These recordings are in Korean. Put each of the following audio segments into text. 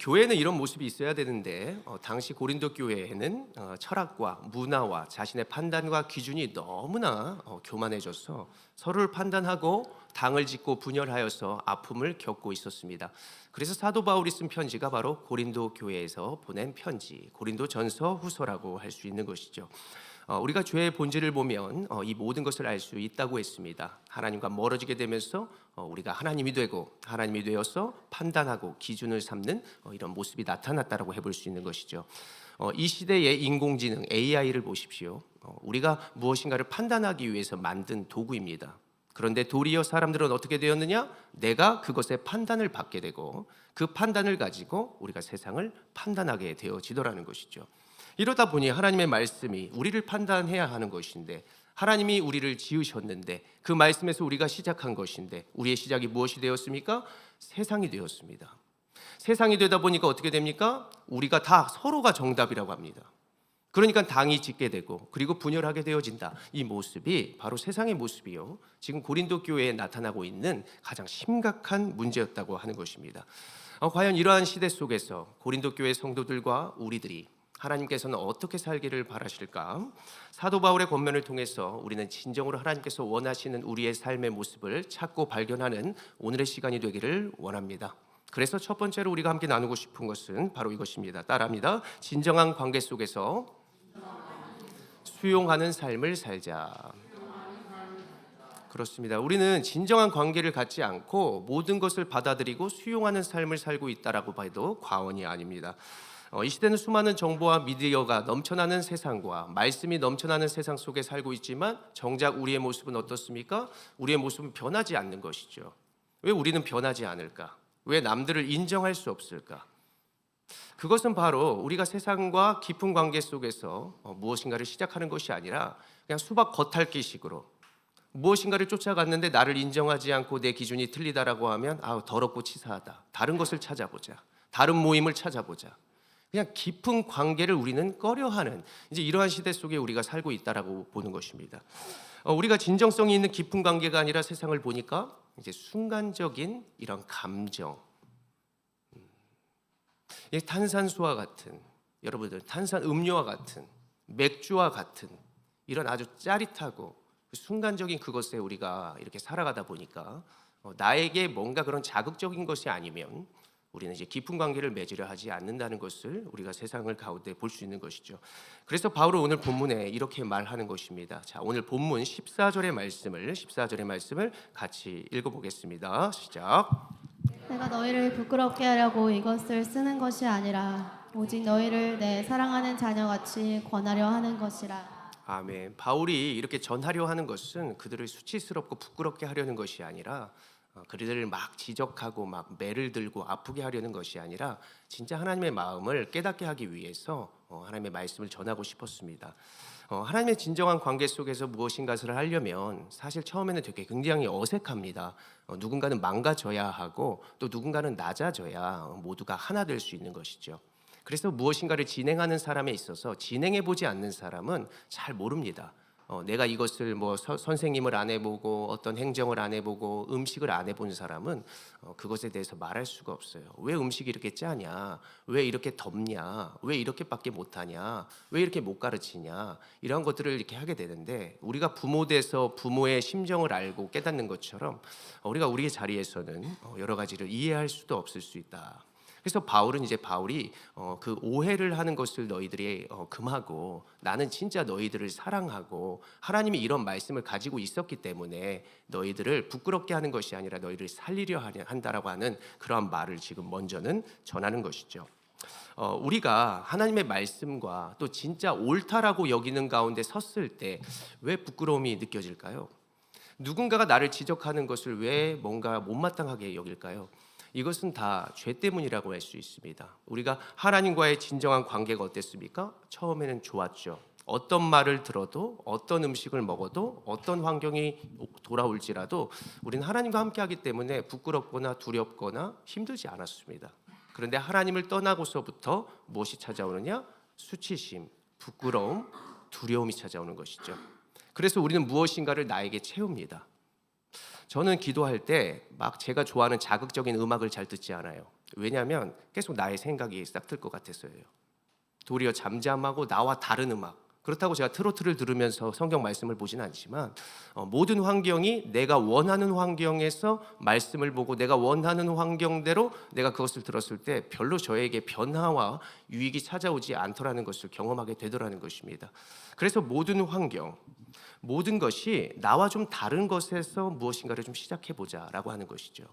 교회는 이런 모습이 있어야 되는데 당시 고린도 교회에는 철학과 문화와 자신의 판단과 기준이 너무나 교만해져서 서로를 판단하고 당을 짓고 분열하여서 아픔을 겪고 있었습니다. 그래서 사도 바울이 쓴 편지가 바로 고린도 교회에서 보낸 편지, 고린도전서 후서라고 할 수 있는 것이죠. 우리가 죄의 본질을 보면 이 모든 것을 알 수 있다고 했습니다. 하나님과 멀어지게 되면서 우리가 하나님이 되고 하나님이 되어서 판단하고 기준을 삼는 이런 모습이 나타났다라고 해볼 수 있는 것이죠. 이 시대의 인공지능 AI를 보십시오. 우리가 무엇인가를 판단하기 위해서 만든 도구입니다. 그런데 도리어 사람들은 어떻게 되었느냐? 내가 그것의 판단을 받게 되고 그 판단을 가지고 우리가 세상을 판단하게 되어지더라는 것이죠. 이러다 보니 하나님의 말씀이 우리를 판단해야 하는 것인데, 하나님이 우리를 지으셨는데 그 말씀에서 우리가 시작한 것인데 우리의 시작이 무엇이 되었습니까? 세상이 되었습니다. 세상이 되다 보니까 어떻게 됩니까? 우리가 다 서로가 정답이라고 합니다. 그러니까 당이 짓게 되고 그리고 분열하게 되어진다. 이 모습이 바로 세상의 모습이요, 지금 고린도 교회에 나타나고 있는 가장 심각한 문제였다고 하는 것입니다. 과연 이러한 시대 속에서 고린도 교회 성도들과 우리들이 하나님께서는 어떻게 살기를 바라실까? 사도 바울의 권면을 통해서 우리는 진정으로 하나님께서 원하시는 우리의 삶의 모습을 찾고 발견하는 오늘의 시간이 되기를 원합니다. 그래서 첫 번째로 우리가 함께 나누고 싶은 것은 바로 이것입니다. 따라합니다. 진정한 관계 속에서 수용하는 삶을 살자. 그렇습니다. 우리는 진정한 관계를 갖지 않고 모든 것을 받아들이고 수용하는 삶을 살고 있다라고 봐도 과언이 아닙니다. 이 시대는 수많은 정보와 미디어가 넘쳐나는 세상과 말씀이 넘쳐나는 세상 속에 살고 있지만 정작 우리의 모습은 어떻습니까? 우리의 모습은 변하지 않는 것이죠. 왜 우리는 변하지 않을까? 왜 남들을 인정할 수 없을까? 그것은 바로 우리가 세상과 깊은 관계 속에서 무엇인가를 시작하는 것이 아니라 그냥 수박 겉핥기식으로 무엇인가를 쫓아갔는데 나를 인정하지 않고 내 기준이 틀리다라고 하면 더럽고 치사하다. 다른 것을 찾아보자. 다른 모임을 찾아보자. 그냥 깊은 관계를 우리는 꺼려하는 이제 이러한 시대 속에 우리가 살고 있다라고 보는 것입니다. 우리가 진정성이 있는 깊은 관계가 아니라 세상을 보니까 이제 순간적인 이런 감정, 탄산수와 같은, 여러분들 탄산 음료와 같은, 맥주와 같은 이런 아주 짜릿하고 순간적인 그것에 우리가 이렇게 살아가다 보니까 나에게 뭔가 그런 자극적인 것이 아니면 우리는 이제 깊은 관계를 맺으려 하지 않는다는 것을 우리가 세상을 가운데 볼 수 있는 것이죠. 그래서 바울은 오늘 본문에 이렇게 말하는 것입니다. 자, 오늘 본문 14절의 말씀을 같이 읽어보겠습니다. 시작. 내가 너희를 부끄럽게 하려고 이것을 쓰는 것이 아니라 오직 너희를 내 사랑하는 자녀같이 권하려 하는 것이라. 아멘. 바울이 이렇게 전하려 하는 것은 그들을 수치스럽고 부끄럽게 하려는 것이 아니라 그들을 막 지적하고 막 매를 들고 아프게 하려는 것이 아니라 진짜 하나님의 마음을 깨닫게 하기 위해서 하나님의 말씀을 전하고 싶었습니다. 하나님의 진정한 관계 속에서 무엇인가를 하려면 사실 처음에는 되게 굉장히 어색합니다. 누군가는 망가져야 하고 또 누군가는 낮아져야 모두가 하나 될 수 있는 것이죠. 그래서 무엇인가를 진행하는 사람에 있어서 진행해 보지 않는 사람은 잘 모릅니다. 내가 이것을 선생님을 안 해보고 어떤 행정을 안 해보고 음식을 안 해본 사람은 그것에 대해서 말할 수가 없어요. 왜 음식이 이렇게 짜냐? 왜 이렇게 덥냐? 왜 이렇게밖에 못하냐? 왜 이렇게 못 가르치냐? 이런 것들을 이렇게 하게 되는데 우리가 부모 돼서 부모의 심정을 알고 깨닫는 것처럼 우리가 우리의 자리에서는 여러 가지를 이해할 수도 없을 수 있다. 그래서 바울이 그 오해를 하는 것을 너희들이 금하고 나는 진짜 너희들을 사랑하고 하나님이 이런 말씀을 가지고 있었기 때문에 너희들을 부끄럽게 하는 것이 아니라 너희를 살리려 한다라고 하는 그러한 말을 지금 먼저는 전하는 것이죠. 우리가 하나님의 말씀과 또 진짜 옳다라고 여기는 가운데 섰을 때 왜 부끄러움이 느껴질까요? 누군가가 나를 지적하는 것을 왜 뭔가 못마땅하게 여길까요? 이것은 다 죄 때문이라고 할 수 있습니다. 우리가 하나님과의 진정한 관계가 어땠습니까? 처음에는 좋았죠. 어떤 말을 들어도 어떤 음식을 먹어도 어떤 환경이 돌아올지라도 우리는 하나님과 함께하기 때문에 부끄럽거나 두렵거나 힘들지 않았습니다. 그런데 하나님을 떠나고서부터 무엇이 찾아오느냐? 수치심, 부끄러움, 두려움이 찾아오는 것이죠. 그래서 우리는 무엇인가를 나에게 채웁니다. 저는 기도할 때 막 제가 좋아하는 자극적인 음악을 잘 듣지 않아요. 왜냐하면 계속 나의 생각이 싹틀 것 같아서예요. 도리어 잠잠하고 나와 다른 음악. 그렇다고 제가 트로트를 들으면서 성경 말씀을 보진 않지만 모든 환경이 내가 원하는 환경에서 말씀을 보고 내가 원하는 환경대로 내가 그것을 들었을 때 별로 저에게 변화와 유익이 찾아오지 않더라는 것을 경험하게 되더라는 것입니다. 그래서 모든 환경, 모든 것이 나와 좀 다른 것에서 무엇인가를 좀 시작해보자라고 하는 것이죠.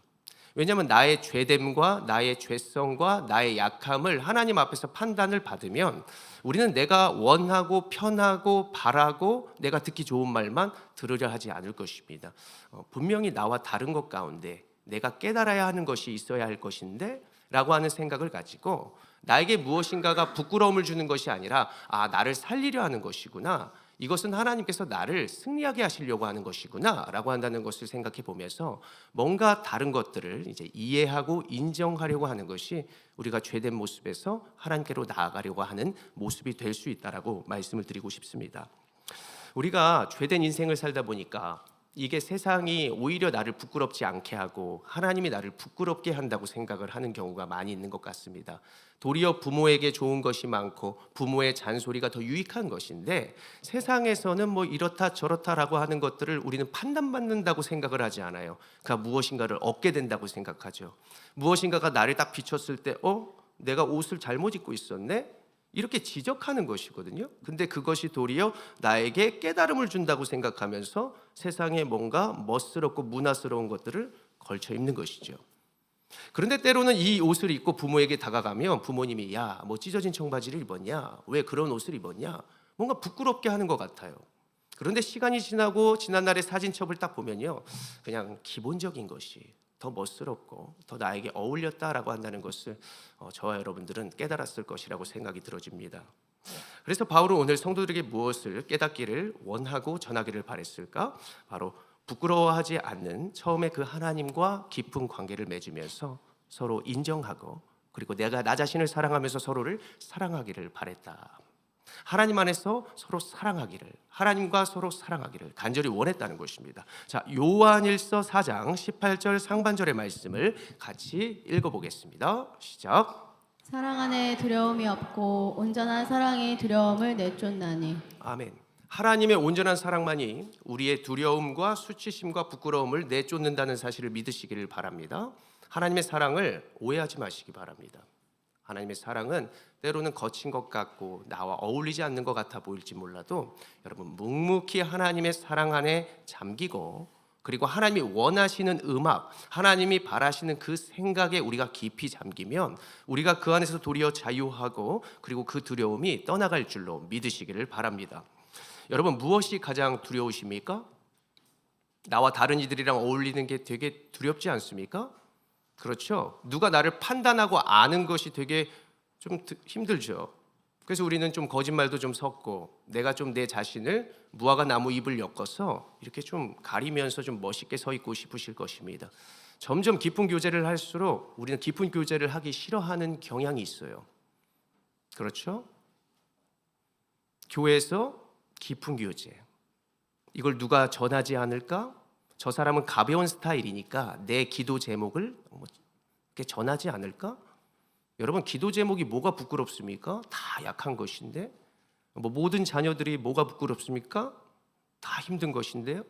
왜냐하면 나의 죄됨과 나의 죄성과 나의 약함을 하나님 앞에서 판단을 받으면 우리는 내가 원하고 편하고 바라고 내가 듣기 좋은 말만 들으려 하지 않을 것입니다. 분명히 나와 다른 것 가운데 내가 깨달아야 하는 것이 있어야 할 것인데 라고 하는 생각을 가지고 나에게 무엇인가가 부끄러움을 주는 것이 아니라 나를 살리려 하는 것이구나, 이것은 하나님께서 나를 승리하게 하시려고 하는 것이구나 라고 한다는 것을 생각해 보면서 뭔가 다른 것들을 이제 이해하고 인정하려고 하는 것이 우리가 죄된 모습에서 하나님께로 나아가려고 하는 모습이 될 수 있다라고 말씀을 드리고 싶습니다. 우리가 죄된 인생을 살다 보니까 이게 세상이 오히려 나를 부끄럽지 않게 하고 하나님이 나를 부끄럽게 한다고 생각을 하는 경우가 많이 있는 것 같습니다. 도리어 부모에게 좋은 것이 많고 부모의 잔소리가 더 유익한 것인데 세상에서는 뭐 이렇다 저렇다라고 하는 것들을 우리는 판단받는다고 생각을 하지 않아요. 그러니까 무엇인가를 얻게 된다고 생각하죠. 무엇인가가 나를 딱 비췄을 때 내가 옷을 잘못 입고 있었네? 이렇게 지적하는 것이거든요. 근데 그것이 도리어 나에게 깨달음을 준다고 생각하면서 세상에 뭔가 멋스럽고 문화스러운 것들을 걸쳐 입는 것이죠. 그런데 때로는 이 옷을 입고 부모에게 다가가면 부모님이 뭐 찢어진 청바지를 입었냐? 왜 그런 옷을 입었냐? 뭔가 부끄럽게 하는 것 같아요. 그런데 시간이 지나고 지난날의 사진첩을 딱 보면요, 그냥 기본적인 것이 더 멋스럽고 더 나에게 어울렸다라고 한다는 것을 저와 여러분들은 깨달았을 것이라고 생각이 들어집니다. 그래서 바울은 오늘 성도들에게 무엇을 깨닫기를 원하고 전하기를 바랬을까? 바로 부끄러워하지 않는 처음에 그 하나님과 깊은 관계를 맺으면서 서로 인정하고 그리고 내가 나 자신을 사랑하면서 서로를 사랑하기를 바랬다. 하나님 안에서 서로 사랑하기를, 하나님과 서로 사랑하기를 간절히 원했다는 것입니다. 자, 요한일서 4장 18절 상반절의 말씀을 같이 읽어보겠습니다. 시작. 사랑 안에 두려움이 없고 온전한 사랑이 두려움을 내쫓나니. 아멘. 하나님의 온전한 사랑만이 우리의 두려움과 수치심과 부끄러움을 내쫓는다는 사실을 믿으시기를 바랍니다. 하나님의 사랑을 오해하지 마시기 바랍니다. 하나님의 사랑은 때로는 거친 것 같고 나와 어울리지 않는 것 같아 보일지 몰라도 여러분 묵묵히 하나님의 사랑 안에 잠기고 그리고 하나님이 원하시는 음악, 하나님이 바라시는 그 생각에 우리가 깊이 잠기면 우리가 그 안에서 도리어 자유하고 그리고 그 두려움이 떠나갈 줄로 믿으시기를 바랍니다. 여러분 무엇이 가장 두려우십니까? 나와 다른 이들이랑 어울리는 게 되게 두렵지 않습니까? 그렇죠. 누가 나를 판단하고 아는 것이 되게 좀 힘들죠. 그래서 우리는 좀 거짓말도 좀 섞고 내가 좀 내 자신을 무화과 나무 잎을 엮어서 이렇게 좀 가리면서 좀 멋있게 서 있고 싶으실 것입니다. 점점 깊은 교제를 할수록 우리는 깊은 교제를 하기 싫어하는 경향이 있어요. 그렇죠? 교회에서 깊은 교제, 이걸 누가 전하지 않을까? 저 사람은 가벼운 스타일이니까 내 기도 제목을 이렇게 전하지 않을까? 여러분 기도 제목이 뭐가 부끄럽습니까? 다 약한 것인데 모든 자녀들이 뭐가 부끄럽습니까? 다 힘든 것인데요.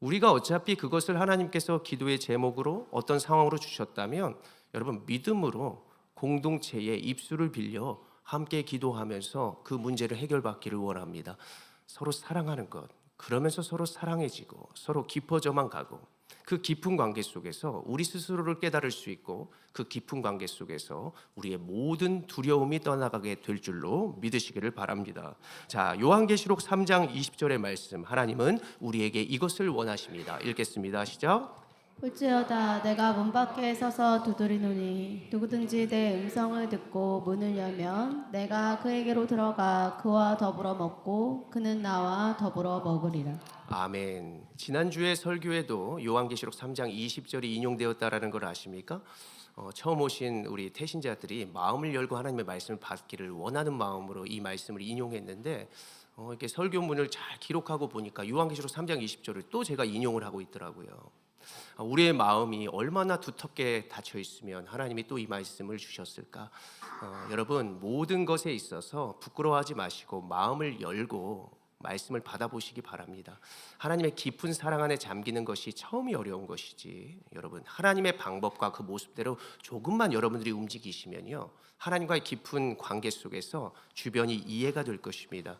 우리가 어차피 그것을 하나님께서 기도의 제목으로 어떤 상황으로 주셨다면 여러분 믿음으로 공동체의 입술을 빌려 함께 기도하면서 그 문제를 해결받기를 원합니다. 서로 사랑하는 것, 그러면서 서로 사랑해지고 서로 깊어져만 가고 그 깊은 관계 속에서 우리 스스로를 깨달을 수 있고 그 깊은 관계 속에서 우리의 모든 두려움이 떠나가게 될 줄로 믿으시기를 바랍니다. 자, 요한계시록 3장 20절의 말씀, 하나님은 우리에게 이것을 원하십니다. 읽겠습니다. 시작. 볼지어다 내가 문 밖에 서서 두드리노니 누구든지 내 음성을 듣고 문을 열면 내가 그에게로 들어가 그와 더불어 먹고 그는 나와 더불어 먹으리라. 아멘. 지난주에 설교에도 요한계시록 3장 20절이 인용되었다라는 걸 아십니까? 처음 오신 우리 태신자들이 마음을 열고 하나님의 말씀을 받기를 원하는 마음으로 이 말씀을 인용했는데 이렇게 설교문을 잘 기록하고 보니까 요한계시록 3장 20절을 또 제가 인용을 하고 있더라고요. 우리의 마음이 얼마나 두텁게 닫혀 있으면 하나님이 또 이 말씀을 주셨을까? 여러분, 모든 것에 있어서 부끄러워하지 마시고 마음을 열고 말씀을 받아보시기 바랍니다. 하나님의 깊은 사랑 안에 잠기는 것이 처음이 어려운 것이지, 여러분, 하나님의 방법과 그 모습대로 조금만 여러분들이 움직이시면요, 하나님과의 깊은 관계 속에서 주변이 이해가 될 것입니다.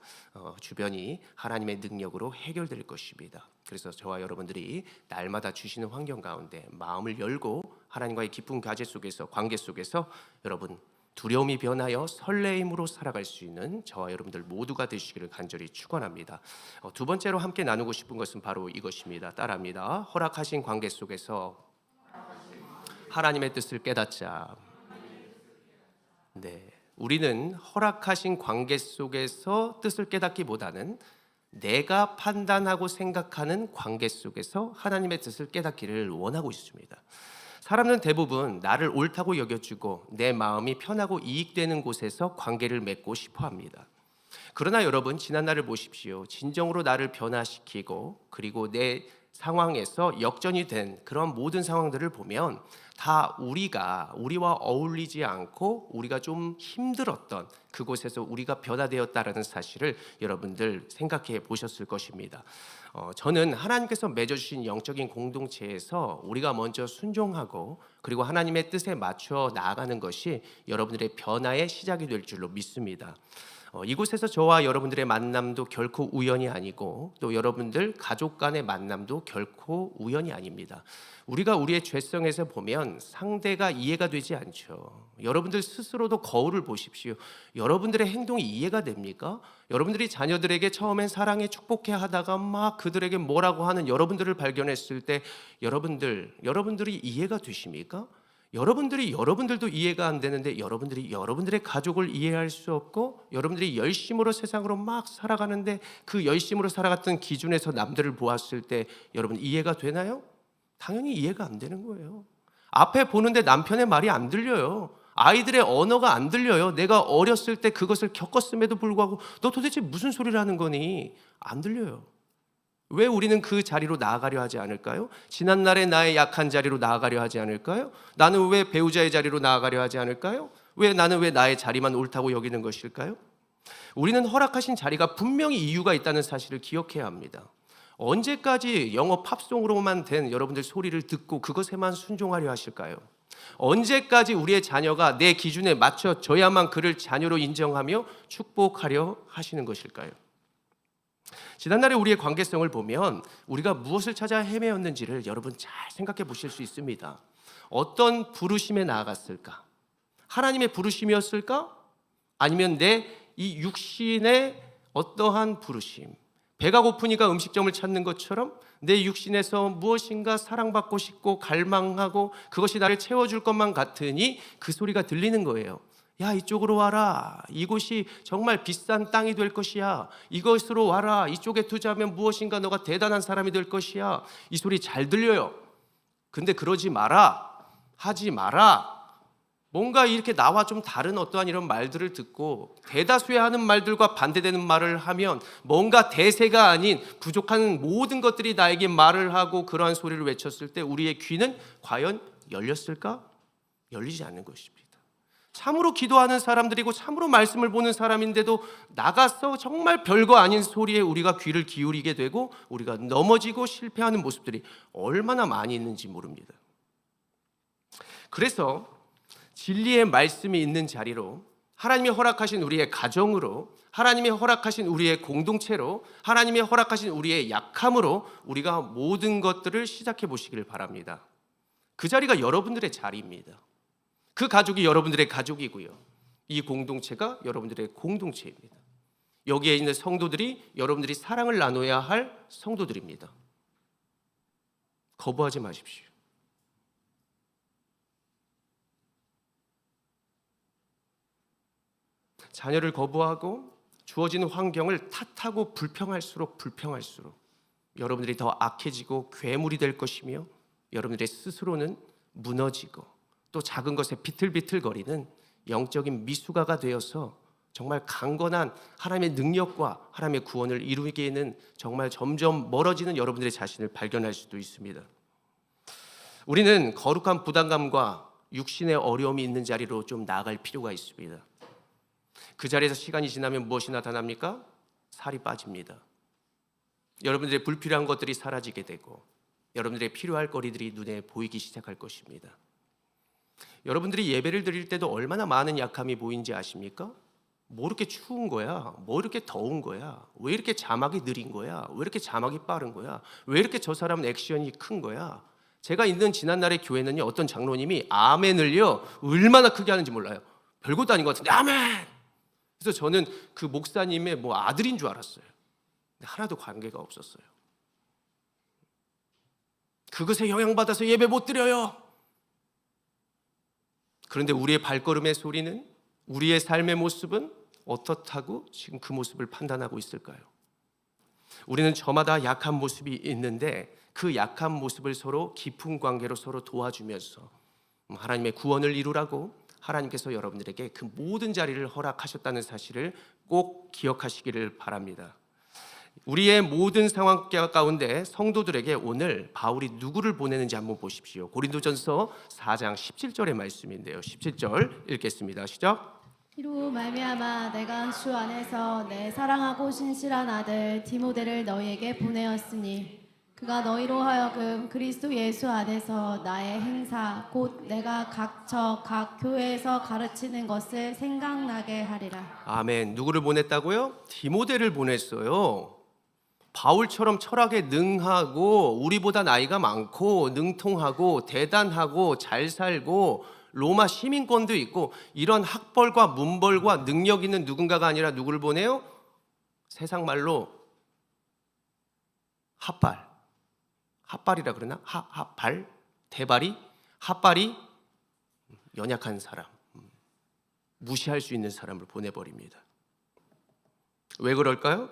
주변이 하나님의 능력으로 해결될 것입니다. 그래서 저와 여러분들이 날마다 주시는 환경 가운데 마음을 열고 하나님과의 깊은 관계 속에서 여러분, 두려움이 변하여 설레임으로 살아갈 수 있는 저와 여러분들 모두가 되시기를 간절히 축원합니다. 두 번째로 함께 나누고 싶은 것은 바로 이것입니다. 따라합니다. 허락하신 관계 속에서 하나님의 뜻을 깨닫자. 네, 우리는 허락하신 관계 속에서 뜻을 깨닫기보다는 내가 판단하고 생각하는 관계 속에서 하나님의 뜻을 깨닫기를 원하고 있습니다. 사람은 대부분 나를 옳다고 여겨주고 내 마음이 편하고 이익되는 곳에서 관계를 맺고 싶어 합니다. 그러나 여러분, 지난 날을 보십시오. 진정으로 나를 변화시키고 그리고 내 상황에서 역전이 된 그런 모든 상황들을 보면 다 우리와 어울리지 않고 우리가 좀 힘들었던 그곳에서 우리가 변화되었다라는 사실을 여러분들 생각해 보셨을 것입니다. 저는 하나님께서 맺어주신 영적인 공동체에서 우리가 먼저 순종하고 그리고 하나님의 뜻에 맞춰 나아가는 것이 여러분들의 변화의 시작이 될 줄로 믿습니다. 이곳에서 저와 여러분들의 만남도 결코 우연이 아니고 또 여러분들 가족 간의 만남도 결코 우연이 아닙니다. 우리가 우리의 죄성에서 보면 상대가 이해가 되지 않죠. 여러분들 스스로도 거울을 보십시오. 여러분들의 행동이 이해가 됩니까? 여러분들이 자녀들에게 처음엔 사랑해 축복해 하다가 막 그들에게 뭐라고 하는 여러분들을 발견했을 때 여러분들이 이해가 되십니까? 여러분들도 이해가 안 되는데 여러분들이 여러분들의 가족을 이해할 수 없고 여러분들이 열심으로 세상으로 막 살아가는데 그 열심으로 살아갔던 기준에서 남들을 보았을 때 여러분 이해가 되나요? 당연히 이해가 안 되는 거예요. 앞에 보는데 남편의 말이 안 들려요. 아이들의 언어가 안 들려요. 내가 어렸을 때 그것을 겪었음에도 불구하고 너 도대체 무슨 소리를 하는 거니? 안 들려요. 왜 우리는 그 자리로 나아가려 하지 않을까요? 지난날의 나의 약한 자리로 나아가려 하지 않을까요? 나는 왜 배우자의 자리로 나아가려 하지 않을까요? 나는 왜 나의 자리만 옳다고 여기는 것일까요? 우리는 허락하신 자리가 분명히 이유가 있다는 사실을 기억해야 합니다. 언제까지 영어 팝송으로만 된 여러분들 소리를 듣고 그것에만 순종하려 하실까요? 언제까지 우리의 자녀가 내 기준에 맞춰져야만 그를 자녀로 인정하며 축복하려 하시는 것일까요? 지난날에 우리의 관계성을 보면 우리가 무엇을 찾아 헤매었는지를 여러분 잘 생각해 보실 수 있습니다. 어떤 부르심에 나아갔을까? 하나님의 부르심이었을까? 아니면 내 이 육신의 어떠한 부르심, 배가 고프니까 음식점을 찾는 것처럼 내 육신에서 무엇인가 사랑받고 싶고 갈망하고 그것이 나를 채워줄 것만 같으니 그 소리가 들리는 거예요. 야, 이쪽으로 와라. 이곳이 정말 비싼 땅이 될 것이야. 이것으로 와라. 이쪽에 투자하면 무엇인가 너가 대단한 사람이 될 것이야. 이 소리 잘 들려요. 근데 그러지 마라. 하지 마라. 뭔가 이렇게 나와 좀 다른 어떠한 이런 말들을 듣고 대다수의 하는 말들과 반대되는 말을 하면 뭔가 대세가 아닌 부족한 모든 것들이 나에게 말을 하고 그러한 소리를 외쳤을 때 우리의 귀는 과연 열렸을까? 열리지 않는 것입니다. 참으로 기도하는 사람들이고 참으로 말씀을 보는 사람인데도 나가서 정말 별거 아닌 소리에 우리가 귀를 기울이게 되고 우리가 넘어지고 실패하는 모습들이 얼마나 많이 있는지 모릅니다. 그래서 진리의 말씀이 있는 자리로, 하나님이 허락하신 우리의 가정으로, 하나님이 허락하신 우리의 공동체로, 하나님이 허락하신 우리의 약함으로 우리가 모든 것들을 시작해 보시기를 바랍니다. 그 자리가 여러분들의 자리입니다. 그 가족이 여러분들의 가족이고요. 이 공동체가 여러분들의 공동체입니다. 여기에 있는 성도들이 여러분들이 사랑을 나눠야 할 성도들입니다. 거부하지 마십시오. 자녀를 거부하고 주어지는 환경을 탓하고 불평할수록 여러분들이 더 악해지고 괴물이 될 것이며 여러분들의 스스로는 무너지고 또 작은 것에 비틀비틀거리는 영적인 미숙아가 되어서 정말 강건한 하나님의 능력과 하나님의 구원을 이루기에는 정말 점점 멀어지는 여러분들의 자신을 발견할 수도 있습니다. 우리는 거룩한 부담감과 육신의 어려움이 있는 자리로 좀 나아갈 필요가 있습니다. 그 자리에서 시간이 지나면 무엇이 나타납니까? 살이 빠집니다. 여러분들의 불필요한 것들이 사라지게 되고 여러분들의 필요할 거리들이 눈에 보이기 시작할 것입니다. 여러분들이 예배를 드릴 때도 얼마나 많은 약함이 보이는지 아십니까? 뭐 이렇게 추운 거야? 뭐 이렇게 더운 거야? 왜 이렇게 자막이 느린 거야? 왜 이렇게 자막이 빠른 거야? 왜 이렇게 저 사람은 액션이 큰 거야? 제가 있는 지난날의 교회는요, 어떤 장로님이 아멘을요 얼마나 크게 하는지 몰라요. 별것도 아닌 것 같은데 아멘! 그래서 저는 그 목사님의 뭐 아들인 줄 알았어요. 근데 하나도 관계가 없었어요. 그것에 영향받아서 예배 못 드려요. 그런데 우리의 발걸음의 소리는, 우리의 삶의 모습은 어떻다고 지금 그 모습을 판단하고 있을까요? 우리는 저마다 약한 모습이 있는데 그 약한 모습을 서로 깊은 관계로 서로 도와주면서 하나님의 구원을 이루라고 하나님께서 여러분들에게 그 모든 자리를 허락하셨다는 사실을 꼭 기억하시기를 바랍니다. 우리의 모든 상황 가운데 성도들에게 오늘 바울이 누구를 보내는지 한번 보십시오. 고린도전서 4장 17절의 말씀인데요. 17절 읽겠습니다. 시작. 이로 말미암아 내가 주 안에서 내 사랑하고 신실한 아들 디모데를 너희에게 보내었으니 그가 너희로 하여금 그리스도 예수 안에서 나의 행사 곧 내가 각처 각 교회에서 가르치는 것을 생각나게 하리라. 아멘. 누구를 보냈다고요? 디모데를 보냈어요. 바울처럼 철학에 능하고 우리보다 나이가 많고 능통하고 대단하고 잘 살고 로마 시민권도 있고 이런 학벌과 문벌과 능력 있는 누군가가 아니라 누구를 보내요? 세상 말로 핫발이라 그러나? 핫발? 대발이? 핫발이 연약한 사람, 무시할 수 있는 사람을 보내버립니다. 왜 그럴까요?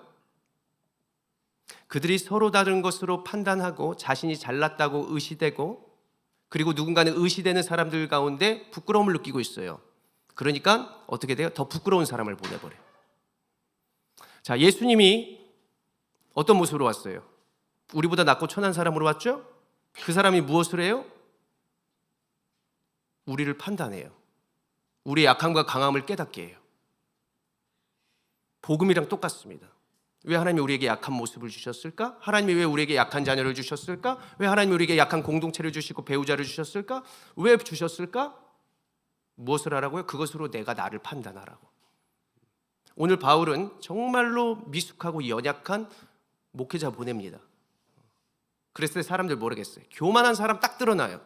그들이 서로 다른 것으로 판단하고 자신이 잘났다고 의시되고 그리고 누군가는 의시되는 사람들 가운데 부끄러움을 느끼고 있어요. 그러니까 어떻게 돼요? 더 부끄러운 사람을 보내버려요. 자, 예수님이 어떤 모습으로 왔어요? 우리보다 낫고 천한 사람으로 왔죠? 그 사람이 무엇을 해요? 우리를 판단해요. 우리의 약함과 강함을 깨닫게 해요. 복음이랑 똑같습니다. 왜 하나님이 우리에게 약한 모습을 주셨을까? 하나님이 왜 우리에게 약한 자녀를 주셨을까? 왜 하나님이 우리에게 약한 공동체를 주시고 배우자를 주셨을까? 왜 주셨을까? 무엇을 하라고요? 그것으로 내가 나를 판단하라고. 오늘 바울은 정말로 미숙하고 연약한 목회자 보냅니다. 그랬을 때 사람들 모르겠어요. 교만한 사람 딱 드러나요.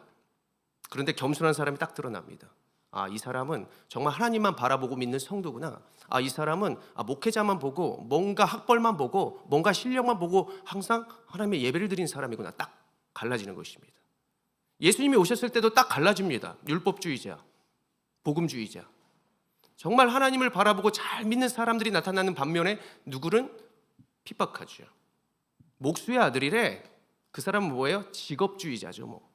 그런데 겸손한 사람이 딱 드러납니다. 아, 이 사람은 정말 하나님만 바라보고 믿는 성도구나. 아, 이 사람은 목회자만 보고 뭔가 학벌만 보고 뭔가 실력만 보고 항상 하나님의 예배를 드리는 사람이구나. 딱 갈라지는 것입니다. 예수님이 오셨을 때도 딱 갈라집니다. 율법주의자, 복음주의자. 정말 하나님을 바라보고 잘 믿는 사람들이 나타나는 반면에 누구는 핍박하죠. 목수의 아들이래. 그 사람은 뭐예요? 직업주의자죠. 뭐.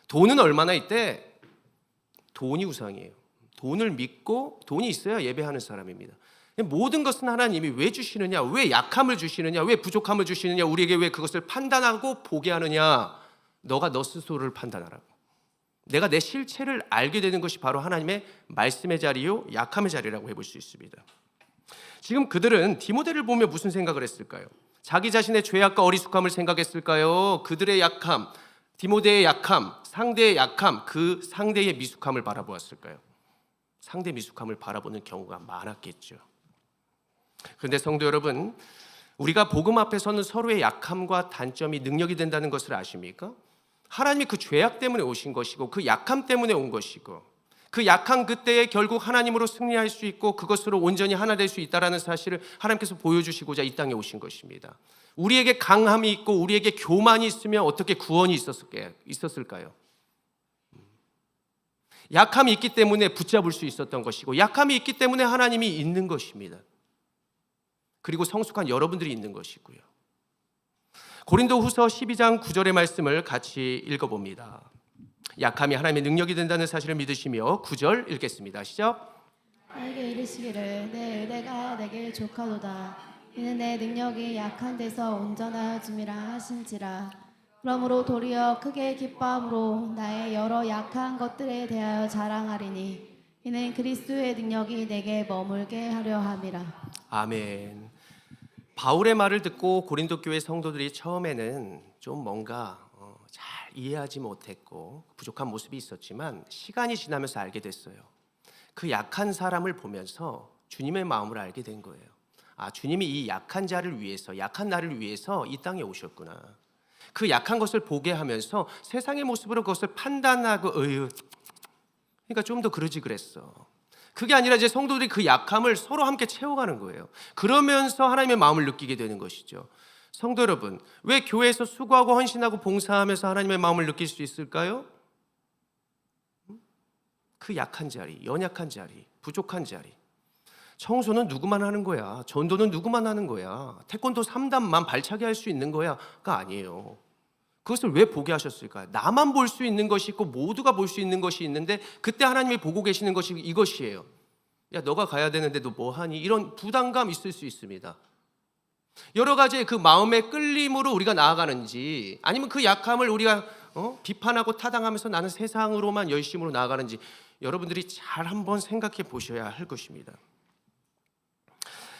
돈은 얼마나 있대? 돈이 우상이에요. 돈을 믿고 돈이 있어야 예배하는 사람입니다. 모든 것은 하나님이 왜 주시느냐, 왜 약함을 주시느냐, 왜 부족함을 주시느냐, 우리에게 왜 그것을 판단하고 보게 하느냐. 너가 너 스스로를 판단하라고. 내가 내 실체를 알게 되는 것이 바로 하나님의 말씀의 자리요, 약함의 자리라고 해볼 수 있습니다. 지금 그들은 디모데를 보며 무슨 생각을 했을까요? 자기 자신의 죄악과 어리숙함을 생각했을까요? 그들의 약함, 디모데의 약함, 상대의 약함, 그 상대의 미숙함을 바라보았을까요? 상대 미숙함을 바라보는 경우가 많았겠죠. 그런데 성도 여러분, 우리가 복음 앞에서는 서로의 약함과 단점이 능력이 된다는 것을 아십니까? 하나님이 그 죄악 때문에 오신 것이고 그 약함 때문에 온 것이고 그 약한 그때에 결국 하나님으로 승리할 수 있고 그것으로 온전히 하나 될 수 있다는 사실을 하나님께서 보여주시고자 이 땅에 오신 것입니다. 우리에게 강함이 있고 우리에게 교만이 있으면 어떻게 구원이 있었을까요? 약함이 있기 때문에 붙잡을 수 있었던 것이고 약함이 있기 때문에 하나님이 있는 것입니다. 그리고 성숙한 여러분들이 있는 것이고요. 고린도후서 12장 9절의 말씀을 같이 읽어봅니다. 약함이 하나님의 능력이 된다는 사실을 믿으시며 9절 읽겠습니다. 시작. 나에게 이르시기를 내 은혜가 내게 족하도다. 이는 내 능력이 약한 데서 온전하여짐이라 하신지라. 그러므로 도리어 크게 기뻐함으로 나의 여러 약한 것들에 대하여 자랑하리니 이는 그리스도의 능력이 내게 머물게 하려 함이라. 아멘. 바울의 말을 듣고 고린도 교회 성도들이 처음에는 좀 뭔가 잘 이해하지 못했고 부족한 모습이 있었지만 시간이 지나면서 알게 됐어요. 그 약한 사람을 보면서 주님의 마음을 알게 된 거예요. 아, 주님이 이 약한 자를 위해서, 약한 나를 위해서 이 땅에 오셨구나. 그 약한 것을 보게 하면서 세상의 모습으로 그것을 판단하고 그러니까 좀 더 그러지 그랬어. 그게 아니라 이제 성도들이 그 약함을 서로 함께 채워가는 거예요. 그러면서 하나님의 마음을 느끼게 되는 것이죠. 성도 여러분, 왜 교회에서 수고하고 헌신하고 봉사하면서 하나님의 마음을 느낄 수 있을까요? 그 약한 자리, 연약한 자리, 부족한 자리. 청소는 누구만 하는 거야. 전도는 누구만 하는 거야. 태권도 3단만 발차기 할 수 있는 거야가 아니에요. 그것을 왜 보게 하셨을까요? 나만 볼 수 있는 것이 있고 모두가 볼 수 있는 것이 있는데 그때 하나님이 보고 계시는 것이 이것이에요. 야, 너가 가야 되는데 너 뭐 하니? 이런 부담감 있을 수 있습니다. 여러 가지의 그 마음의 끌림으로 우리가 나아가는지 아니면 그 약함을 우리가 비판하고 타당하면서 나는 세상으로만 열심으로 나아가는지 여러분들이 잘 한번 생각해 보셔야 할 것입니다.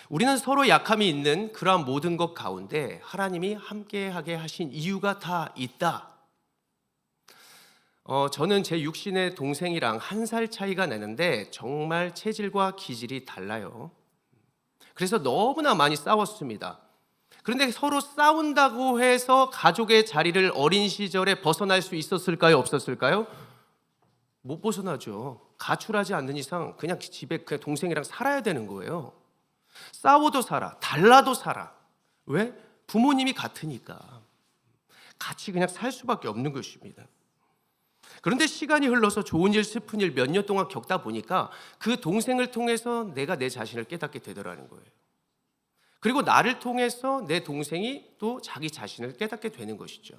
우리는 서로 약함이 있는 그러한 모든 것 가운데 하나님이 함께하게 하신 이유가 다 있다. 저는 제 육신의 동생이랑 1살 차이가 나는데 정말 체질과 기질이 달라요. 그래서 너무나 많이 싸웠습니다. 그런데 서로 싸운다고 해서 가족의 자리를 어린 시절에 벗어날 수 있었을까요? 없었을까요? 못 벗어나죠. 가출하지 않는 이상 그냥 집에 그냥 동생이랑 살아야 되는 거예요. 싸워도 살아, 달라도 살아. 왜? 부모님이 같으니까. 같이 그냥 살 수밖에 없는 것입니다. 그런데 시간이 흘러서 좋은 일, 슬픈 일 몇 년 동안 겪다 보니까 그 동생을 통해서 내가 내 자신을 깨닫게 되더라는 거예요. 그리고 나를 통해서 내 동생이 또 자기 자신을 깨닫게 되는 것이죠.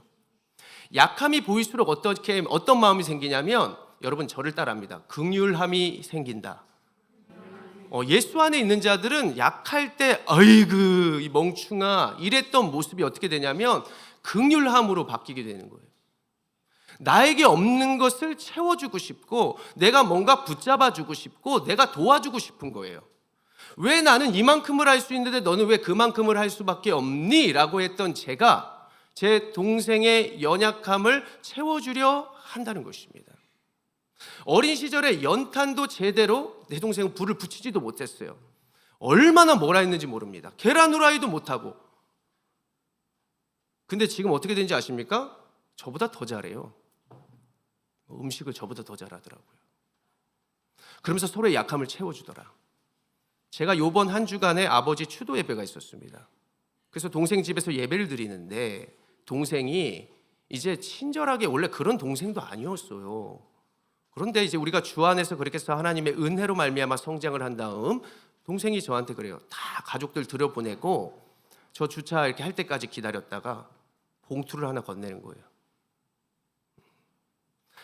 약함이 보일수록 어떤 마음이 생기냐면 여러분 저를 따라합니다. 긍휼함이 생긴다. 예수 안에 있는 자들은 약할 때 아이고 이 멍충아 이랬던 모습이 어떻게 되냐면 긍휼함으로 바뀌게 되는 거예요. 나에게 없는 것을 채워주고 싶고 내가 뭔가 붙잡아주고 싶고 내가 도와주고 싶은 거예요. 왜 나는 이만큼을 할 수 있는데 너는 왜 그만큼을 할 수밖에 없니? 라고 했던 제가 제 동생의 연약함을 채워주려 한다는 것입니다. 어린 시절에 연탄도 제대로 내 동생은 불을 붙이지도 못했어요. 얼마나 뭐라 했는지 모릅니다. 계란 후라이도 못하고. 근데 지금 어떻게 되는지 아십니까? 저보다 더 잘해요. 음식을 저보다 더 잘하더라고요. 그러면서 서로의 약함을 채워주더라. 제가 요번 한 주간에 아버지 추도 예배가 있었습니다. 그래서 동생 집에서 예배를 드리는데 동생이 이제 친절하게 원래 그런 동생도 아니었어요. 그런데 이제 우리가 주 안에서 그렇게 해서 하나님의 은혜로 말미암아 성장을 한 다음 동생이 저한테 그래요. 다 가족들 들여보내고 저 주차 이렇게 할 때까지 기다렸다가 봉투를 하나 건네는 거예요.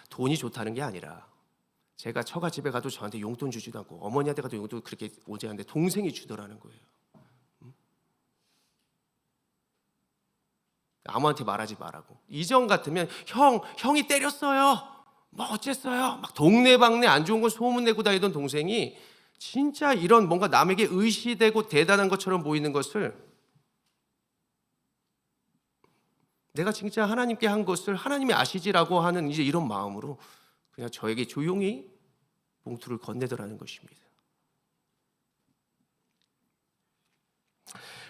돈이 좋다는 게 아니라 제가 처가 집에 가도 저한테 용돈 주지도 않고 어머니한테 가도 용돈 그렇게 오지 않는데 동생이 주더라는 거예요. 아무한테 말하지 말라고. 이전 같으면 형이 때렸어요. 뭐 어쨌어요. 막 동네방네 안 좋은 건 소문내고 다니던 동생이 진짜 이런 뭔가 남에게 의시되고 대단한 것처럼 보이는 것을 내가 진짜 하나님께 한 것을 하나님이 아시지라고 하는 이제 이런 마음으로 그냥 저에게 조용히 봉투를 건네더라는 것입니다.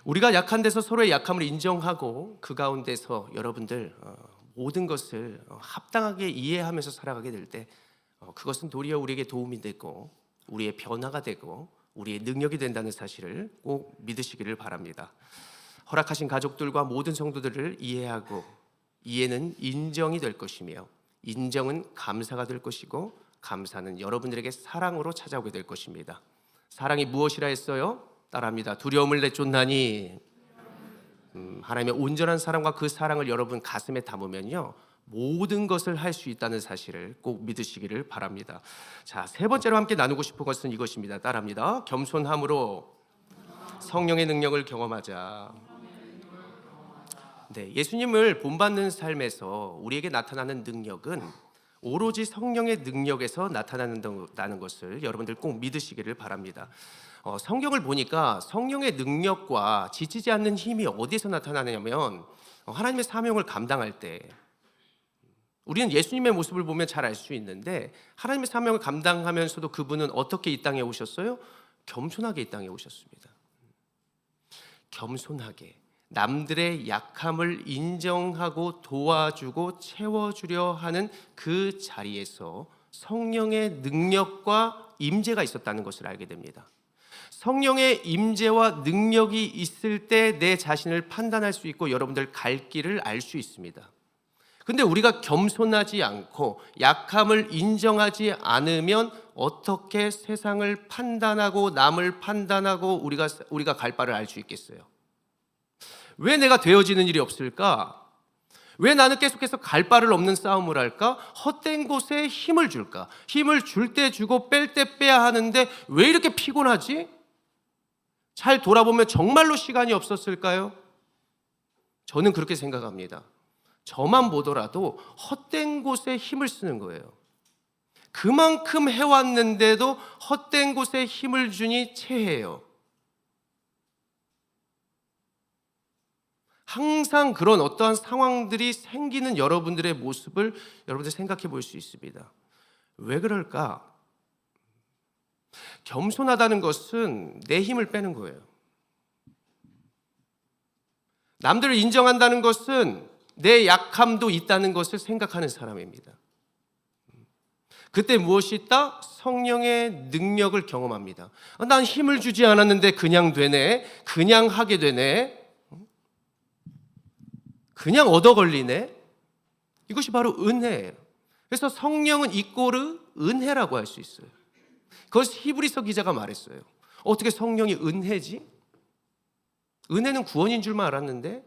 우리가 약한 데서 서로의 약함을 인정하고 그 가운데서 여러분들 모든 것을 합당하게 이해하면서 살아가게 될 때 그것은 도리어 우리에게 도움이 되고 우리의 변화가 되고 우리의 능력이 된다는 사실을 꼭 믿으시기를 바랍니다. 허락하신 가족들과 모든 성도들을 이해하고 이해는 인정이 될 것이며 인정은 감사가 될 것이고 감사는 여러분들에게 사랑으로 찾아오게 될 것입니다. 사랑이 무엇이라 했어요? 따라합니다. 두려움을 내쫓나니 하나님의 온전한 사랑과 그 사랑을 여러분 가슴에 담으면요 모든 것을 할 수 있다는 사실을 꼭 믿으시기를 바랍니다. 자, 세 번째로 함께 나누고 싶은 것은 이것입니다. 따라합니다. 겸손함으로 성령의 능력을 경험하자. 네, 예수님을 본받는 삶에서 우리에게 나타나는 능력은 오로지 성령의 능력에서 나타난다는 것을 여러분들 꼭 믿으시기를 바랍니다. 성경을 보니까 성령의 능력과 지치지 않는 힘이 어디서 나타나냐면 하나님의 사명을 감당할 때, 우리는 예수님의 모습을 보면 잘 알 수 있는데 하나님의 사명을 감당하면서도 그분은 어떻게 이 땅에 오셨어요? 겸손하게 이 땅에 오셨습니다. 겸손하게 남들의 약함을 인정하고 도와주고 채워주려 하는 그 자리에서 성령의 능력과 임재가 있었다는 것을 알게 됩니다. 성령의 임재와 능력이 있을 때 내 자신을 판단할 수 있고 여러분들 갈 길을 알 수 있습니다. 근데 우리가 겸손하지 않고 약함을 인정하지 않으면 어떻게 세상을 판단하고 남을 판단하고 우리가 갈 바를 알 수 있겠어요? 왜 내가 되어지는 일이 없을까? 왜 나는 계속해서 갈 바를 없는 싸움을 할까? 헛된 곳에 힘을 줄까? 힘을 줄 때 주고 뺄 때 빼야 하는데 왜 이렇게 피곤하지? 잘 돌아보면 정말로 시간이 없었을까요? 저는 그렇게 생각합니다. 저만 보더라도 헛된 곳에 힘을 쓰는 거예요. 그만큼 해왔는데도 헛된 곳에 힘을 주니 체해요. 항상 그런 어떠한 상황들이 생기는 여러분들의 모습을 여러분들 생각해 볼 수 있습니다. 왜 그럴까? 겸손하다는 것은 내 힘을 빼는 거예요. 남들을 인정한다는 것은 내 약함도 있다는 것을 생각하는 사람입니다. 그때 무엇이 있다? 성령의 능력을 경험합니다. 난 힘을 주지 않았는데 그냥 되네, 그냥 하게 되네, 그냥 얻어 걸리네. 이것이 바로 은혜예요. 그래서 성령은 이꼬르 은혜라고 할 수 있어요. 그것을 히브리서 기자가 말했어요. 어떻게 성령이 은혜지? 은혜는 구원인 줄만 알았는데,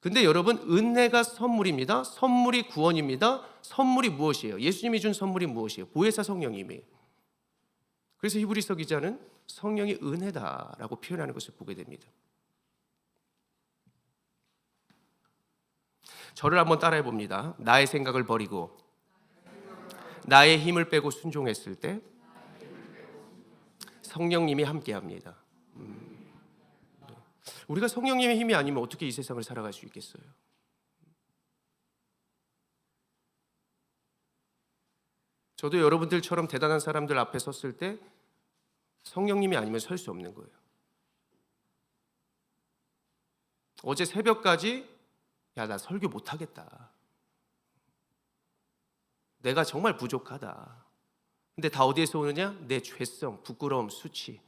근데 여러분, 은혜가 선물입니다. 선물이 구원입니다. 선물이 무엇이에요? 예수님이 준 선물이 무엇이에요? 보혜사 성령님이에요. 그래서 히브리서 기자는 성령이 은혜다라고 표현하는 것을 보게 됩니다. 저를 한번 따라해 봅니다. 나의 생각을 버리고 나의 힘을 빼고 순종했을 때 성령님이 함께합니다. 우리가 성령님의 힘이 아니면 어떻게 이 세상을 살아갈 수 있겠어요? 저도 여러분들처럼 대단한 사람들 앞에 섰을 때 성령님이 아니면 설 수 없는 거예요. 어제 새벽까지 나 설교 못하겠다. 내가 정말 부족하다. 근데 다 어디에서 오느냐? 내 죄성, 부끄러움, 수치.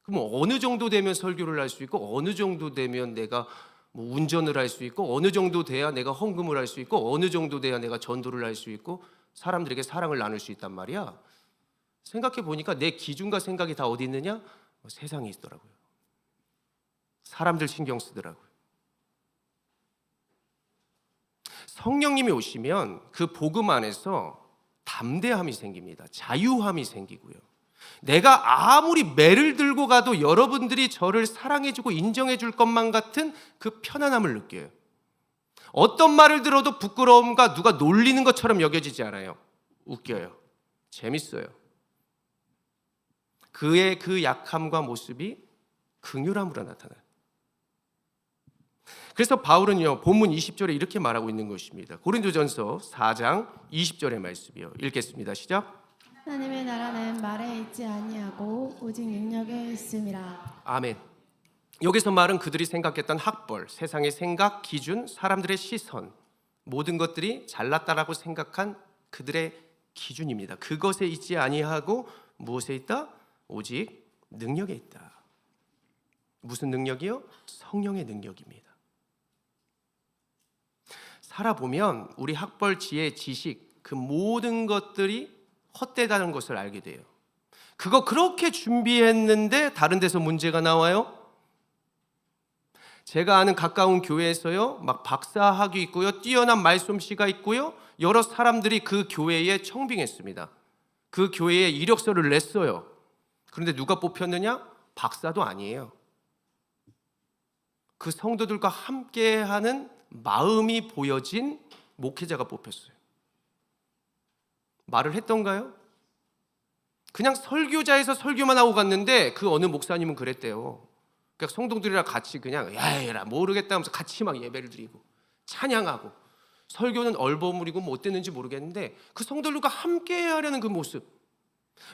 그럼 어느 정도 되면 설교를 할 수 있고, 어느 정도 되면 내가 운전을 할 수 있고, 어느 정도 돼야 내가 헌금을 할 수 있고, 어느 정도 돼야 내가 전도를 할 수 있고, 사람들에게 사랑을 나눌 수 있단 말이야. 생각해 보니까 내 기준과 생각이 다 어디 있느냐? 세상에 있더라고요. 사람들 신경 쓰더라고요. 성령님이 오시면 그 복음 안에서 담대함이 생깁니다. 자유함이 생기고요. 내가 아무리 매를 들고 가도 여러분들이 저를 사랑해주고 인정해줄 것만 같은 그 편안함을 느껴요. 어떤 말을 들어도 부끄러움과 누가 놀리는 것처럼 여겨지지 않아요. 웃겨요. 재밌어요. 그의 그 약함과 모습이 긍휼함으로 나타나요. 그래서 바울은요, 본문 20절에 이렇게 말하고 있는 것입니다. 고린도전서 4장 20절의 말씀이요. 읽겠습니다. 시작. 하나님의 나라는 말에 있지 아니하고 오직 능력에 있음이라. 아멘. 여기서 말은 그들이 생각했던 학벌, 세상의 생각, 기준, 사람들의 시선, 모든 것들이 잘났다라고 생각한 그들의 기준입니다. 그것에 있지 아니하고 무엇에 있다? 오직 능력에 있다. 무슨 능력이요? 성령의 능력입니다. 살아보면 우리 학벌, 지혜, 지식, 그 모든 것들이 헛되다는 것을 알게 돼요. 그거 그렇게 준비했는데 다른 데서 문제가 나와요? 제가 아는 가까운 교회에서요, 막 박사학위 있고요, 뛰어난 말솜씨가 있고요, 여러 사람들이 그 교회에 청빙했습니다. 그 교회에 이력서를 냈어요. 그런데 누가 뽑혔느냐? 박사도 아니에요. 그 성도들과 함께하는 마음이 보여진 목회자가 뽑혔어요. 말을 했던가요? 그냥 설교자에서 설교만 하고 갔는데 그 어느 목사님은 그랬대요. 그러니까 성도들이랑 같이 그냥 야야라 모르겠다 하면서 같이 막 예배를 드리고 찬양하고 설교는 얼버무리고 뭐 어땠는지 모르겠는데 그 성도들과 함께 하려는 그 모습,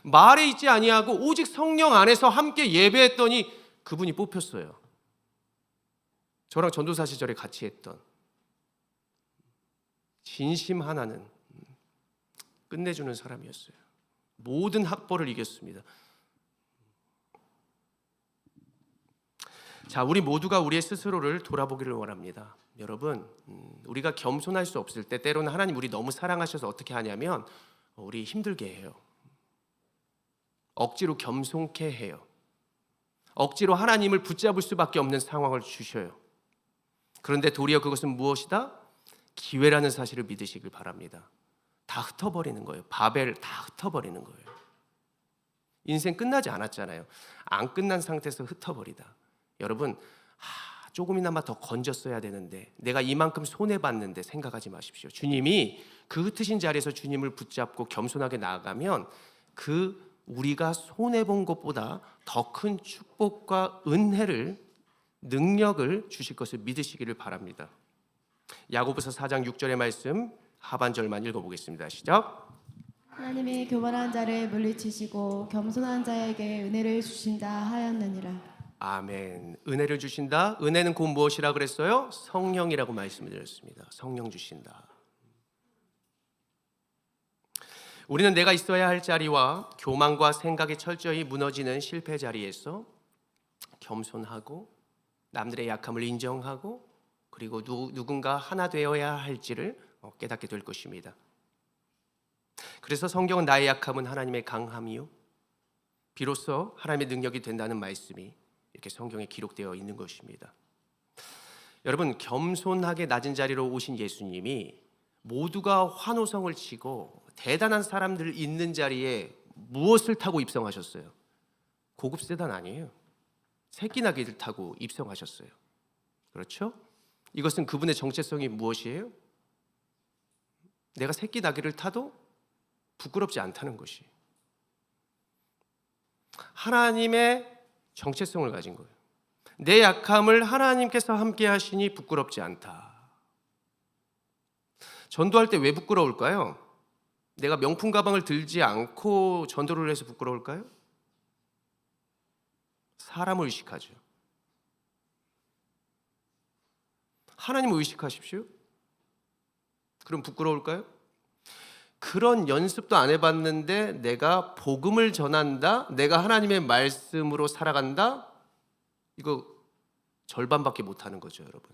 말에 있지 아니하고 오직 성령 안에서 함께 예배했더니 그분이 뽑혔어요. 저랑 전도사 시절에 같이 했던 진심 하나는 끝내주는 사람이었어요. 모든 학벌을 이겼습니다. 자, 우리 모두가 우리의 스스로를 돌아보기를 원합니다. 여러분, 우리가 겸손할 수 없을 때 때로는 하나님 우리 너무 사랑하셔서 어떻게 하냐면 우리 힘들게 해요. 억지로 겸손케 해요. 억지로 하나님을 붙잡을 수밖에 없는 상황을 주셔요. 그런데 도리어 그것은 무엇이다? 기회라는 사실을 믿으시길 바랍니다. 다 흩어버리는 거예요. 바벨 다 흩어버리는 거예요. 인생 끝나지 않았잖아요. 안 끝난 상태에서 흩어버리다. 여러분, 조금이나마 더 건졌어야 되는데 내가 이만큼 손해봤는데 생각하지 마십시오. 주님이 그 흩으신 자리에서 주님을 붙잡고 겸손하게 나아가면 그 우리가 손해본 것보다 더 큰 축복과 은혜를 능력을 주실 것을 믿으시기를 바랍니다. 야고보서 4장 6절의 말씀 하반절만 읽어보겠습니다. 시작. 하나님이 교만한 자를 물리치시고 겸손한 자에게 은혜를 주신다 하였느니라. 아멘. 은혜를 주신다. 은혜는 곧 무엇이라 그랬어요? 성령이라고 말씀을 드렸습니다. 성령 주신다. 우리는 내가 있어야 할 자리와 교만과 생각이 철저히 무너지는 실패 자리에서 겸손하고 남들의 약함을 인정하고 그리고 누군가 하나 되어야 할지를 깨닫게 될 것입니다. 그래서 성경은 나의 약함은 하나님의 강함이요 비로소 하나님의 능력이 된다는 말씀이 이렇게 성경에 기록되어 있는 것입니다. 여러분, 겸손하게 낮은 자리로 오신 예수님이 모두가 환호성을 치고 대단한 사람들 있는 자리에 무엇을 타고 입성하셨어요? 고급 세단 아니에요. 새끼나귀를 타고 입성하셨어요. 그렇죠? 이것은 그분의 정체성이 무엇이에요? 내가 새끼나귀를 타도 부끄럽지 않다는 것이 하나님의 정체성을 가진 거예요. 내 약함을 하나님께서 함께 하시니 부끄럽지 않다. 전도할 때 왜 부끄러울까요? 내가 명품 가방을 들지 않고 전도를 해서 부끄러울까요? 사람을 의식하죠. 하나님을 의식하십시오. 그럼 부끄러울까요? 그런 연습도 안 해봤는데 내가 복음을 전한다, 내가 하나님의 말씀으로 살아간다, 이거 절반밖에 못하는 거죠, 여러분.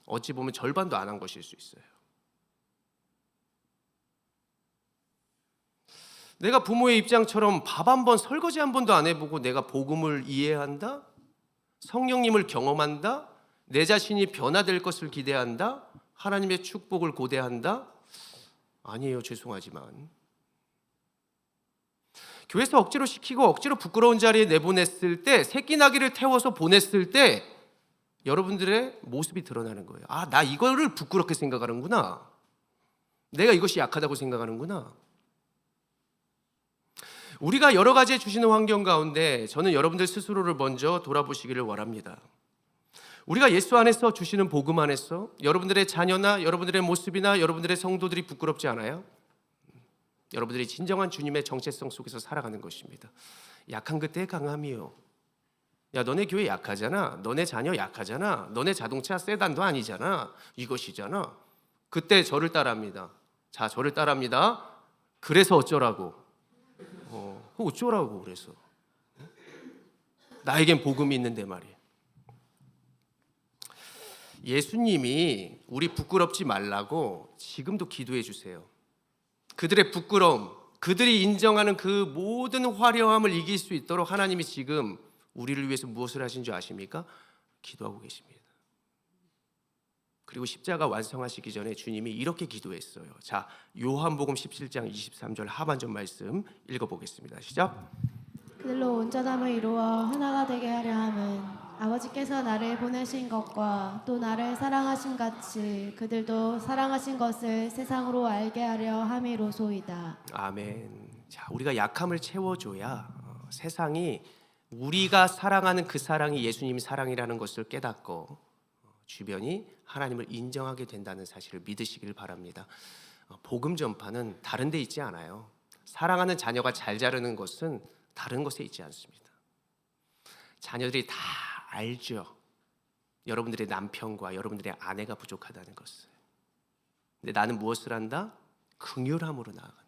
어찌 보면 절반도 안 한 것일 수 있어요. 내가 부모의 입장처럼 밥 한 번, 설거지 한 번도 안 해보고 내가 복음을 이해한다, 성령님을 경험한다, 내 자신이 변화될 것을 기대한다, 하나님의 축복을 고대한다? 아니에요, 죄송하지만. 교회에서 억지로 시키고 억지로 부끄러운 자리에 내보냈을 때, 새끼나귀를 태워서 보냈을 때 여러분들의 모습이 드러나는 거예요. 아, 나 이거를 부끄럽게 생각하는구나. 내가 이것이 약하다고 생각하는구나. 우리가 여러 가지 주시는 환경 가운데 저는 여러분들 스스로를 먼저 돌아보시기를 원합니다. 우리가 예수 안에서 주시는 복음 안에서 여러분들의 자녀나 여러분들의 모습이나 여러분들의 성도들이 부끄럽지 않아요? 여러분들이 진정한 주님의 정체성 속에서 살아가는 것입니다. 약한 그때의 강함이요. 야, 너네 교회 약하잖아. 너네 자녀 약하잖아. 너네 자동차 세단도 아니잖아. 이것이잖아. 그때 저를 따라합니다. 자, 저를 따라합니다. 그래서 어쩌라고. 어쩌라고 그래서. 나에겐 복음이 있는데 말이에요. 예수님이 우리 부끄럽지 말라고 지금도 기도해 주세요. 그들의 부끄러움, 그들이 인정하는 그 모든 화려함을 이길 수 있도록 하나님이 지금 우리를 위해서 무엇을 하신 줄 아십니까? 기도하고 계십니다. 그리고 십자가 완성하시기 전에 주님이 이렇게 기도했어요. 자, 요한복음 17장 23절 하반절 말씀 읽어보겠습니다. 시작. 그들로 온전함을 이루어 하나가 되게 하려 함은 아버지께서 나를 보내신 것과 또 나를 사랑하신 같이 그들도 사랑하신 것을 세상으로 알게 하려 함이로소이다. 아멘. 자, 우리가 약함을 채워줘야 세상이 우리가 사랑하는 그 사랑이 예수님이 사랑이라는 것을 깨닫고 주변이 하나님을 인정하게 된다는 사실을 믿으시길 바랍니다. 복음 전파는 다른 데 있지 않아요. 사랑하는 자녀가 잘 자르는 것은 다른 곳에 있지 않습니다. 자녀들이 다 알죠. 여러분들의 남편과 여러분들의 아내가 부족하다는 것을. 근데 나는 무엇을 한다? 긍휼함으로 나아간다.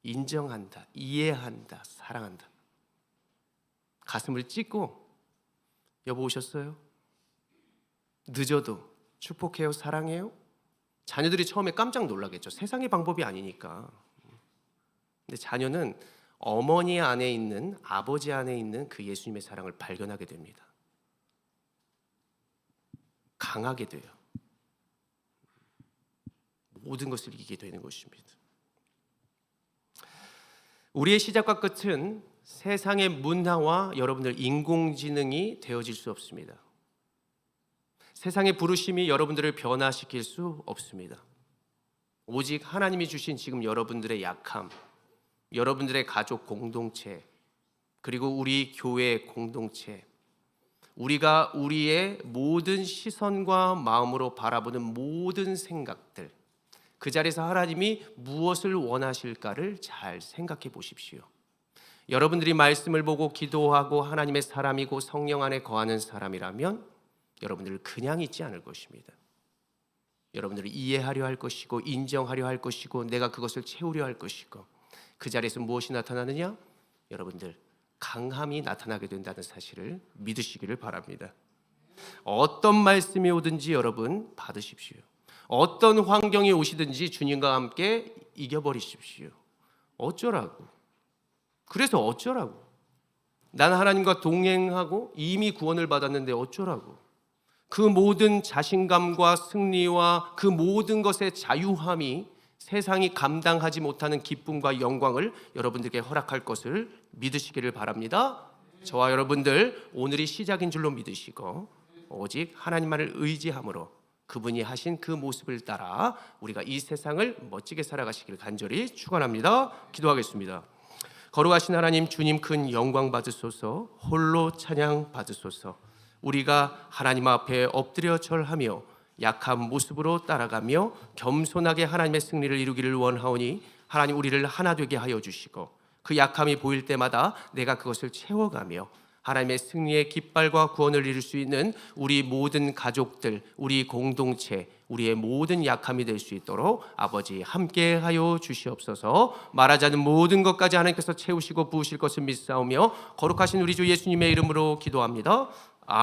인정한다. 이해한다. 사랑한다. 가슴을 찢고 여보 오셨어요? 늦어도 축복해요. 사랑해요. 자녀들이 처음에 깜짝 놀라겠죠. 세상의 방법이 아니니까. 근데 자녀는 어머니 안에 있는 아버지 안에 있는 그 예수님의 사랑을 발견하게 됩니다. 강하게 돼요. 모든 것을 이기게 되는 것입니다. 우리의 시작과 끝은 세상의 문화와 여러분들 인공지능이 되어질 수 없습니다. 세상의 부르심이 여러분들을 변화시킬 수 없습니다. 오직 하나님이 주신 지금 여러분들의 약함, 여러분들의 가족 공동체, 그리고 우리 교회 공동체, 우리가 우리의 모든 시선과 마음으로 바라보는 모든 생각들, 그 자리에서 하나님이 무엇을 원하실까를 잘 생각해 보십시오. 여러분들이 말씀을 보고 기도하고 하나님의 사람이고 성령 안에 거하는 사람이라면 여러분들을 그냥 있지 않을 것입니다. 여러분들을 이해하려 할 것이고 인정하려 할 것이고 내가 그것을 채우려 할 것이고 그 자리에서 무엇이 나타나느냐? 여러분들 강함이 나타나게 된다는 사실을 믿으시기를 바랍니다. 어떤 말씀이 오든지 여러분 받으십시오. 어떤 환경이 오시든지 주님과 함께 이겨버리십시오. 어쩌라고? 그래서 어쩌라고? 난 하나님과 동행하고 이미 구원을 받았는데 어쩌라고? 그 모든 자신감과 승리와 그 모든 것의 자유함이 세상이 감당하지 못하는 기쁨과 영광을 여러분들께 허락할 것을 믿으시기를 바랍니다. 저와 여러분들 오늘이 시작인 줄로 믿으시고 오직 하나님만을 의지함으로 그분이 하신 그 모습을 따라 우리가 이 세상을 멋지게 살아가시기를 간절히 축원합니다. 기도하겠습니다. 거룩하신 하나님, 주님 큰 영광 받으소서. 홀로 찬양 받으소서. 우리가 하나님 앞에 엎드려 절하며 약한 모습으로 따라가며 겸손하게 하나님의 승리를 이루기를 원하오니 하나님 우리를 하나 되게 하여 주시고 그 약함이 보일 때마다 내가 그것을 채워가며 하나님의 승리의 깃발과 구원을 이룰 수 있는 우리 모든 가족들, 우리 공동체, 우리의 모든 약함이 될 수 있도록 아버지 함께하여 주시옵소서. 말하자는 모든 것까지 하나님께서 채우시고 부으실 것을 믿사오며 거룩하신 우리 주 예수님의 이름으로 기도합니다.